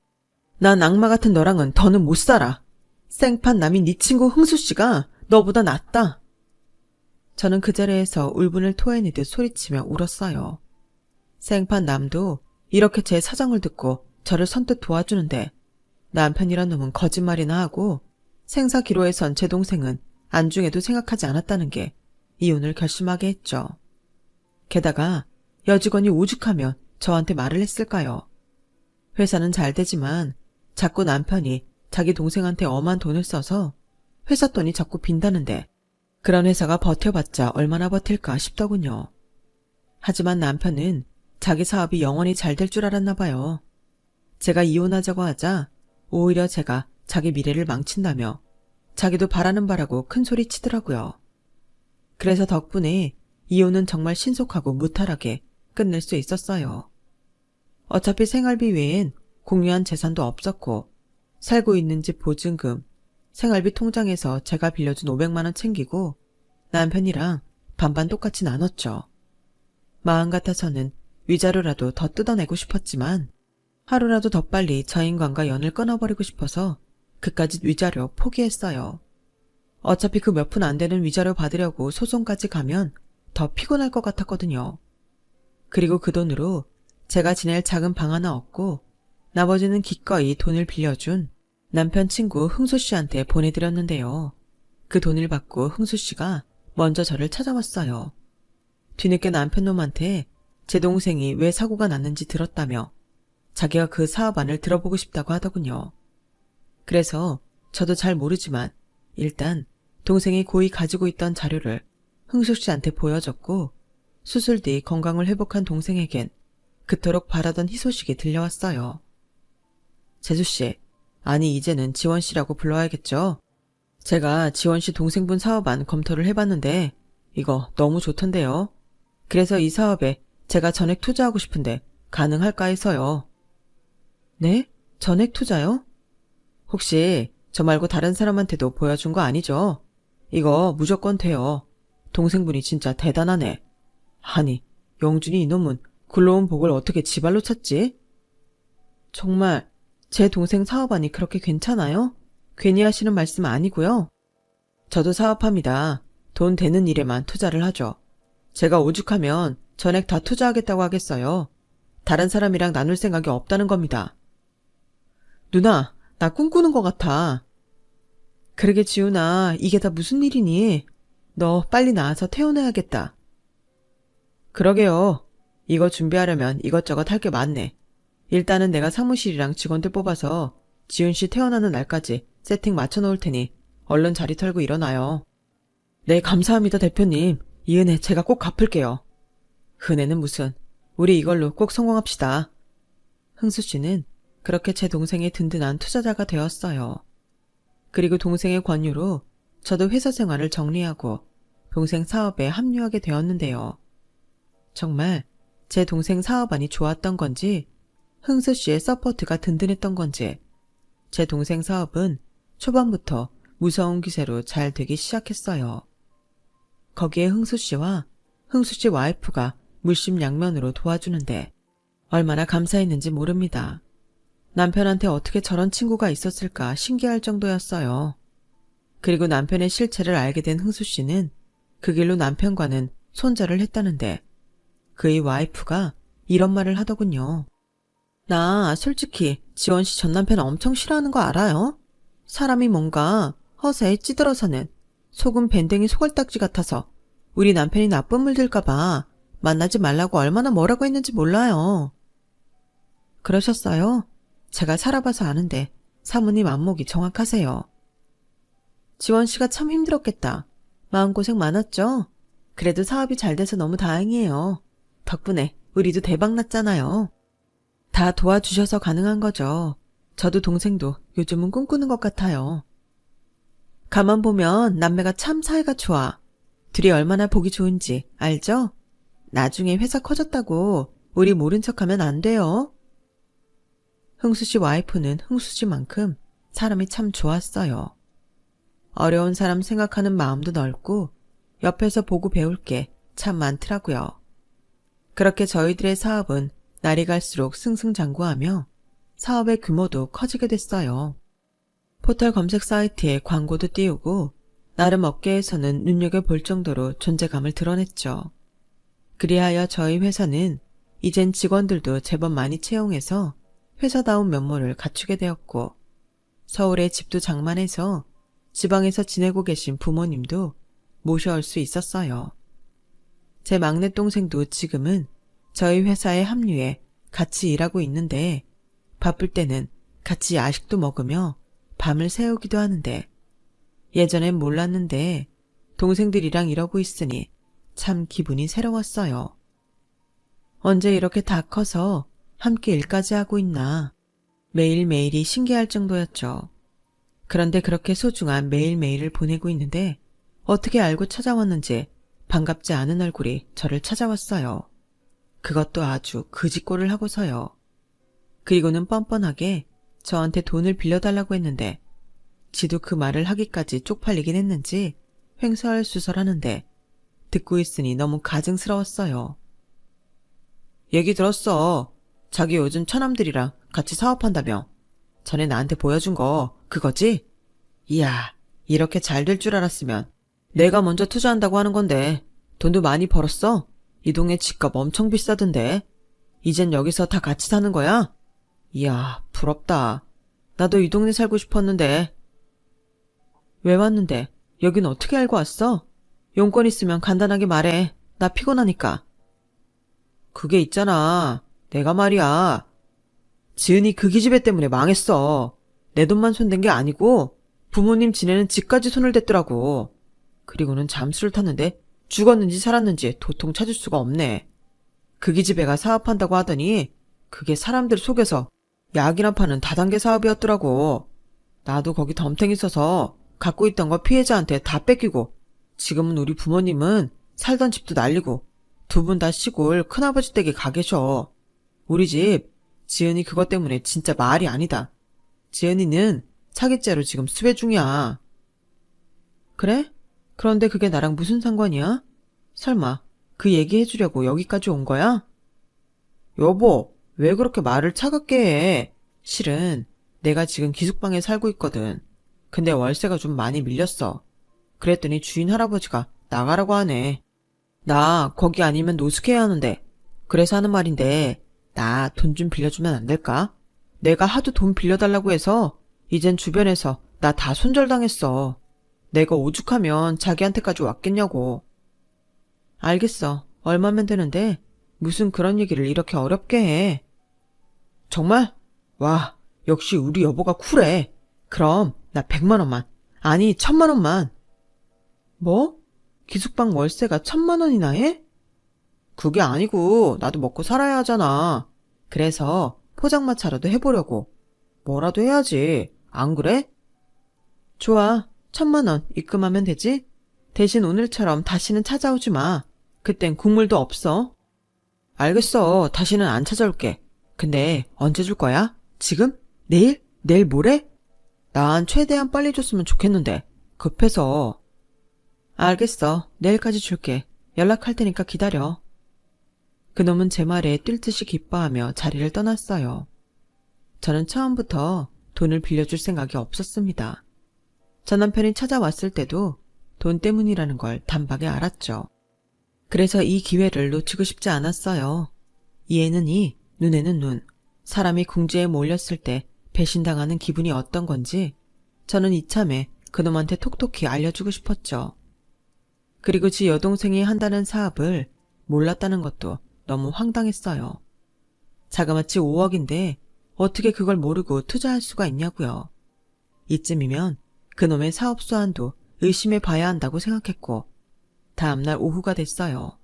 난 악마 같은 너랑은 더는 못 살아. 생판 남인 네 친구 흥수씨가 너보다 낫다. 저는 그 자리에서 울분을 토해내듯 소리치며 울었어요. 생판 남도 이렇게 제 사정을 듣고 저를 선뜻 도와주는데 남편이란 놈은 거짓말이나 하고 생사 기로에 선 제 동생은 안중에도 생각하지 않았다는 게 이혼을 결심하게 했죠. 게다가 여직원이 오죽하면 저한테 말을 했을까요? 회사는 잘 되지만 자꾸 남편이 자기 동생한테 엄한 돈을 써서 회사 돈이 자꾸 빈다는데 그런 회사가 버텨봤자 얼마나 버틸까 싶더군요. 하지만 남편은 자기 사업이 영원히 잘 될 줄 알았나 봐요. 제가 이혼하자고 하자 오히려 제가 자기 미래를 망친다며 자기도 바라는 바라고 큰 소리 치더라고요. 그래서 덕분에 이혼은 정말 신속하고 무탈하게 끝낼 수 있었어요. 어차피 생활비 외엔 공유한 재산도 없었고 살고 있는 집 보증금, 생활비 통장에서 제가 빌려준 500만 원 챙기고 남편이랑 반반 똑같이 나눴죠. 마음 같아서는 위자료라도 더 뜯어내고 싶었지만 하루라도 더 빨리 저 인간과 연을 끊어버리고 싶어서 그까짓 위자료 포기했어요. 어차피 그 몇 푼 안 되는 위자료 받으려고 소송까지 가면 더 피곤할 것 같았거든요. 그리고 그 돈으로 제가 지낼 작은 방 하나 얻고 나머지는 기꺼이 돈을 빌려준 남편 친구 흥수 씨한테 보내드렸는데요. 그 돈을 받고 흥수 씨가 먼저 저를 찾아왔어요. 뒤늦게 남편 놈한테 제 동생이 왜 사고가 났는지 들었다며 자기가 그 사업안을 들어보고 싶다고 하더군요. 그래서 저도 잘 모르지만 일단 동생이 고이 가지고 있던 자료를 흥수 씨한테 보여줬고 수술 뒤 건강을 회복한 동생에겐 그토록 바라던 희소식이 들려왔어요. 재수씨, 아니 이제는 지원씨라고 불러야겠죠? 제가 지원씨 동생분 사업안 검토를 해봤는데 이거 너무 좋던데요. 그래서 이 사업에 제가 전액 투자하고 싶은데 가능할까 해서요. 네? 전액 투자요? 혹시 저 말고 다른 사람한테도 보여준 거 아니죠? 이거 무조건 돼요. 동생분이 진짜 대단하네. 아니, 영준이 이놈은 굴러온 복을 어떻게 지발로 찾지? 정말 제 동생 사업안이 그렇게 괜찮아요? 괜히 하시는 말씀 아니고요. 저도 사업합니다. 돈 되는 일에만 투자를 하죠. 제가 오죽하면 전액 다 투자하겠다고 하겠어요. 다른 사람이랑 나눌 생각이 없다는 겁니다. 누나, 나 꿈꾸는 것 같아. 그러게 지훈아, 이게 다 무슨 일이니? 너 빨리 나와서 퇴원해야겠다. 그러게요. 이거 준비하려면 이것저것 할 게 많네. 일단은 내가 사무실이랑 직원들 뽑아서 지훈씨 퇴원하는 날까지 세팅 맞춰놓을 테니 얼른 자리 털고 일어나요. 네, 감사합니다 대표님. 이 은혜 제가 꼭 갚을게요. 은혜는 무슨, 우리 이걸로 꼭 성공합시다. 흥수씨는 그렇게 제 동생의 든든한 투자자가 되었어요. 그리고 동생의 권유로 저도 회사 생활을 정리하고 동생 사업에 합류하게 되었는데요. 정말 제 동생 사업안이 좋았던 건지 흥수 씨의 서포트가 든든했던 건지 제 동생 사업은 초반부터 무서운 기세로 잘 되기 시작했어요. 거기에 흥수 씨와 흥수 씨 와이프가 물심양면으로 도와주는데 얼마나 감사했는지 모릅니다. 남편한테 어떻게 저런 친구가 있었을까 신기할 정도였어요. 그리고 남편의 실체를 알게 된 흥수 씨는 그 길로 남편과는 손절을 했다는데 그의 와이프가 이런 말을 하더군요. 나 솔직히 지원 씨 전 남편 엄청 싫어하는 거 알아요? 사람이 뭔가 허세에 찌들어서는 속은 밴댕이 소갈딱지 같아서 우리 남편이 나쁜 물 들까 봐 만나지 말라고 얼마나 뭐라고 했는지 몰라요. 그러셨어요? 제가 살아봐서 아는데 사모님 안목이 정확하세요. 지원 씨가 참 힘들었겠다. 마음고생 많았죠? 그래도 사업이 잘 돼서 너무 다행이에요. 덕분에 우리도 대박 났잖아요. 다 도와주셔서 가능한 거죠. 저도 동생도 요즘은 꿈꾸는 것 같아요. 가만 보면 남매가 참 사이가 좋아. 둘이 얼마나 보기 좋은지 알죠? 나중에 회사 커졌다고 우리 모른 척하면 안 돼요. 흥수씨 와이프는 흥수씨만큼 사람이 참 좋았어요. 어려운 사람 생각하는 마음도 넓고 옆에서 보고 배울 게 참 많더라고요. 그렇게 저희들의 사업은 날이 갈수록 승승장구하며 사업의 규모도 커지게 됐어요. 포털 검색 사이트에 광고도 띄우고 나름 업계에서는 눈여겨볼 정도로 존재감을 드러냈죠. 그리하여 저희 회사는 이젠 직원들도 제법 많이 채용해서 회사다운 면모를 갖추게 되었고 서울에 집도 장만해서 지방에서 지내고 계신 부모님도 모셔올 수 있었어요. 제 막내 동생도 지금은 저희 회사에 합류해 같이 일하고 있는데 바쁠 때는 같이 야식도 먹으며 밤을 새우기도 하는데 예전엔 몰랐는데 동생들이랑 이러고 있으니 참 기분이 새로웠어요. 언제 이렇게 다 커서 함께 일까지 하고 있나 매일매일이 신기할 정도였죠. 그런데 그렇게 소중한 매일매일을 보내고 있는데 어떻게 알고 찾아왔는지 반갑지 않은 얼굴이 저를 찾아왔어요. 그것도 아주 그지꼴을 하고서요. 그리고는 뻔뻔하게 저한테 돈을 빌려달라고 했는데 지도 그 말을 하기까지 쪽팔리긴 했는지 횡설수설하는데 듣고 있으니 너무 가증스러웠어요. 얘기 들었어. 자기 요즘 처남들이랑 같이 사업한다며. 전에 나한테 보여준 거 그거지? 이야, 이렇게 잘 될 줄 알았으면 내가 먼저 투자한다고 하는 건데 돈도 많이 벌었어? 이 동네 집값 엄청 비싸던데. 이젠 여기서 다 같이 사는 거야? 이야, 부럽다. 나도 이 동네 살고 싶었는데. 왜 왔는데? 여긴 어떻게 알고 왔어? 용건 있으면 간단하게 말해. 나 피곤하니까. 그게 있잖아. 내가 말이야. 지은이 그 기집애 때문에 망했어. 내 돈만 손댄 게 아니고 부모님 지내는 집까지 손을 댔더라고. 그리고는 잠수를 탔는데 죽었는지 살았는지 도통 찾을 수가 없네. 그 기집애가 사업한다고 하더니 그게 사람들 속여서 약이나 파는 다단계 사업이었더라고. 나도 거기 덤탱이 써서 갖고 있던 거 피해자한테 다 뺏기고 지금은 우리 부모님은 살던 집도 날리고 두 분 다 시골 큰아버지 댁에 가 계셔. 우리 집 지은이 그것 때문에 진짜 말이 아니다. 지은이는 차기죄로 지금 수배 중이야. 그래? 그런데 그게 나랑 무슨 상관이야? 설마 그 얘기 해주려고 여기까지 온 거야? 여보, 왜 그렇게 말을 차갑게 해? 실은 내가 지금 기숙방에 살고 있거든. 근데 월세가 좀 많이 밀렸어. 그랬더니 주인 할아버지가 나가라고 하네. 나 거기 아니면 노숙해야 하는데. 그래서 하는 말인데 나 돈 좀 빌려주면 안 될까? 내가 하도 돈 빌려달라고 해서 이젠 주변에서 나 다 손절당했어. 내가 오죽하면 자기한테까지 왔겠냐고. 알겠어. 얼마면 되는데 무슨 그런 얘기를 이렇게 어렵게 해. 정말? 와, 역시 우리 여보가 쿨해. 그럼 나 100만 원만. 아니 1000만 원만. 뭐? 기숙방 월세가 1000만 원이나 해? 그게 아니고 나도 먹고 살아야 하잖아. 그래서 포장마차라도 해보려고. 뭐라도 해야지. 안 그래? 좋아. 1000만 원 입금하면 되지? 대신 오늘처럼 다시는 찾아오지 마. 그땐 국물도 없어. 알겠어. 다시는 안 찾아올게. 근데 언제 줄 거야? 지금? 내일? 내일 모레? 난 최대한 빨리 줬으면 좋겠는데. 급해서. 알겠어. 내일까지 줄게. 연락할 테니까 기다려. 그놈은 제 말에 뛸 듯이 기뻐하며 자리를 떠났어요. 저는 처음부터 돈을 빌려줄 생각이 없었습니다. 전 남편이 찾아왔을 때도 돈 때문이라는 걸 단박에 알았죠. 그래서 이 기회를 놓치고 싶지 않았어요. 이에는 이, 눈에는 눈. 사람이 궁지에 몰렸을 때 배신당하는 기분이 어떤 건지 저는 이참에 그놈한테 톡톡히 알려주고 싶었죠. 그리고 지 여동생이 한다는 사업을 몰랐다는 것도 너무 황당했어요. 자그마치 5억인데 어떻게 그걸 모르고 투자할 수가 있냐고요. 이쯤이면 그놈의 사업 수완도 의심해 봐야 한다고 생각했고 다음날 오후가 됐어요.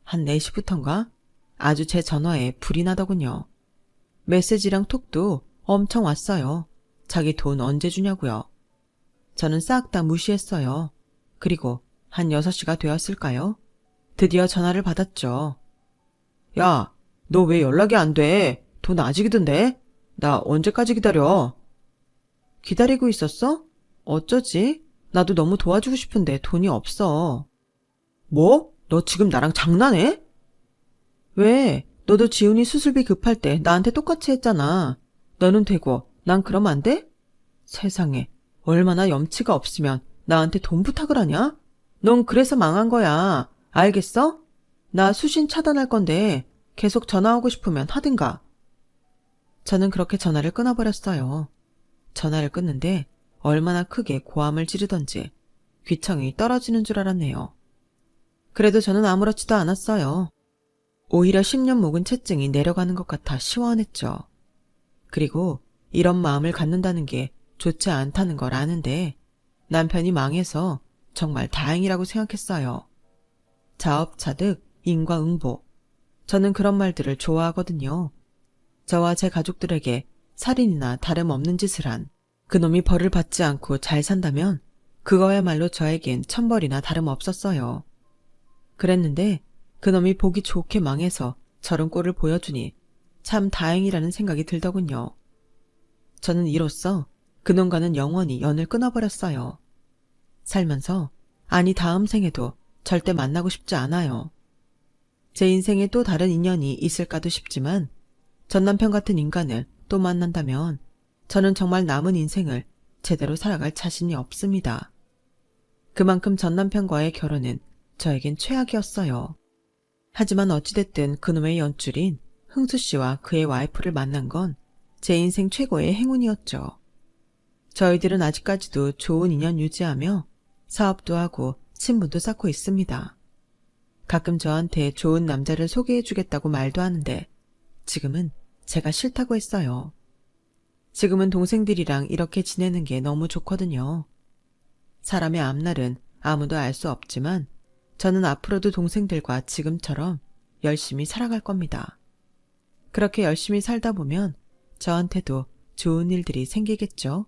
한 4시부턴가 아주 제 전화에 불이 나더군요. 메시지랑 톡도 엄청 왔어요. 자기 돈 언제 주냐고요. 저는 싹 다 무시했어요. 그리고 한 6시가 되었을까요? 드디어 전화를 받았죠. 야, 너 왜 연락이 안 돼? 돈 아직이던데? 나 언제까지 기다려? 기다리고 있었어? 어쩌지? 나도 너무 도와주고 싶은데 돈이 없어. 뭐? 너 지금 나랑 장난해? 왜? 너도 지훈이 수술비 급할 때 나한테 똑같이 했잖아. 너는 되고 난 그러면 안 돼? 세상에, 얼마나 염치가 없으면 나한테 돈 부탁을 하냐? 넌 그래서 망한 거야. 알겠어? 나 수신 차단할 건데 계속 전화하고 싶으면 하든가. 저는 그렇게 전화를 끊어버렸어요. 전화를 끊는데 얼마나 크게 고함을 지르던지 귀청이 떨어지는 줄 알았네요. 그래도 저는 아무렇지도 않았어요. 오히려 10년 묵은 채증이 내려가는 것 같아 시원했죠. 그리고 이런 마음을 갖는다는 게 좋지 않다는 걸 아는데 남편이 망해서 정말 다행이라고 생각했어요. 자업자득, 인과응보. 저는 그런 말들을 좋아하거든요. 저와 제 가족들에게 살인이나 다름없는 짓을 한 그놈이 벌을 받지 않고 잘 산다면 그거야말로 저에겐 천벌이나 다름없었어요. 그랬는데 그놈이 보기 좋게 망해서 저런 꼴을 보여주니 참 다행이라는 생각이 들더군요. 저는 이로써 그놈과는 영원히 연을 끊어버렸어요. 살면서, 아니 다음 생에도 절대 만나고 싶지 않아요. 제 인생에 또 다른 인연이 있을까도 싶지만 전 남편 같은 인간을 또 만난다면 저는 정말 남은 인생을 제대로 살아갈 자신이 없습니다. 그만큼 전 남편과의 결혼은 저에겐 최악이었어요. 하지만 어찌됐든 그놈의 연줄인 흥수 씨와 그의 와이프를 만난 건 제 인생 최고의 행운이었죠. 저희들은 아직까지도 좋은 인연 유지하며 사업도 하고 친분도 쌓고 있습니다. 가끔 저한테 좋은 남자를 소개해주겠다고 말도 하는데 지금은 제가 싫다고 했어요. 지금은 동생들이랑 이렇게 지내는 게 너무 좋거든요. 사람의 앞날은 아무도 알 수 없지만 저는 앞으로도 동생들과 지금처럼 열심히 살아갈 겁니다. 그렇게 열심히 살다 보면 저한테도 좋은 일들이 생기겠죠.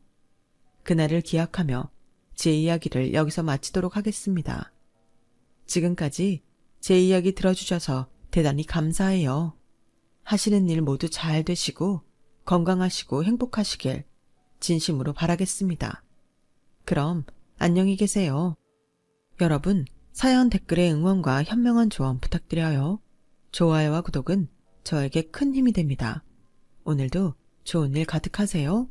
그날을 기약하며 제 이야기를 여기서 마치도록 하겠습니다. 지금까지 제 이야기 들어주셔서 대단히 감사해요. 하시는 일 모두 잘 되시고 건강하시고 행복하시길 진심으로 바라겠습니다. 그럼 안녕히 계세요. 여러분, 사연 댓글에 응원과 현명한 조언 부탁드려요. 좋아요와 구독은 저에게 큰 힘이 됩니다. 오늘도 좋은 일 가득하세요.